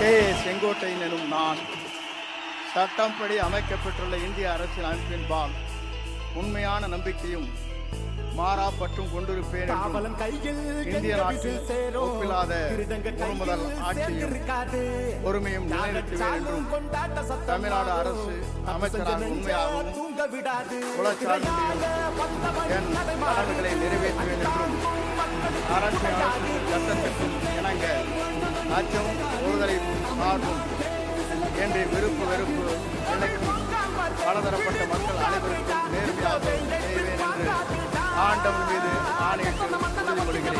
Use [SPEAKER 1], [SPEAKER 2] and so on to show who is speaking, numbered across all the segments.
[SPEAKER 1] K. Sengottaiyan எனும் நான் சட்டம்படி அமைக்கப்பட்டுள்ள இந்திய அரசியல் அமைப்பின்பால் உண்மையான நம்பிக்கையும் மாறா பற்றும் கொண்டிருப்பேன் என்றும் இந்திய நாட்டில் ஒப்பில்லாத முதல் ஆட்சியும் பொறுமையும் நிலைநிறுத்துவேன் என்றும் தமிழ்நாடு அரசு அமைச்சராக உண்மையாகவும் குலச்சார்பையும் என் கடமைகளை நிறைவேற்றுவேன் என்றும் அரசியல் சட்டத்திற்கும் இணங்க அச்சமும் ஒருதலை சார்பும் என்று விருப்பு வெறுப்பு நிலைக்கும் பலதரப்பட்ட மக்கள் அனைவருக்கும் நேர்மையாக செய்வேன் என்று ஆண்டவன் மீது ஆணையிட்டு உறுதிமொழிகிறேன்.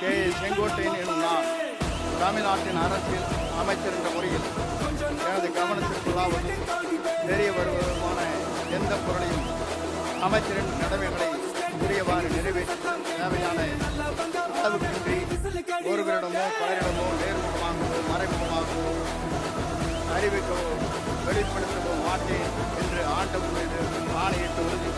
[SPEAKER 1] கே. செங்கோட்டையன் எனும் நான் தமிழ்நாட்டின் அரசியல் அமைச்சர் என்ற முறையில் எனது கவனத்திற்குள்ளாவது தெரிய வருவதுமான எந்த பொருளையும் அமைச்சரின் கடமைகளை உரியவாறு நிறைவேற்றி தேவையான அளவுக்கின்றி ஒருவரிடமோ பலரிடமோ நேர்முகமாகவோ மறைமுகமாகவோ அறிவிக்கவோ வெளிப்படுத்தவோ மாட்டேன் என்று ஆண்டவன் மீது ஆணையிட்டு உறுதி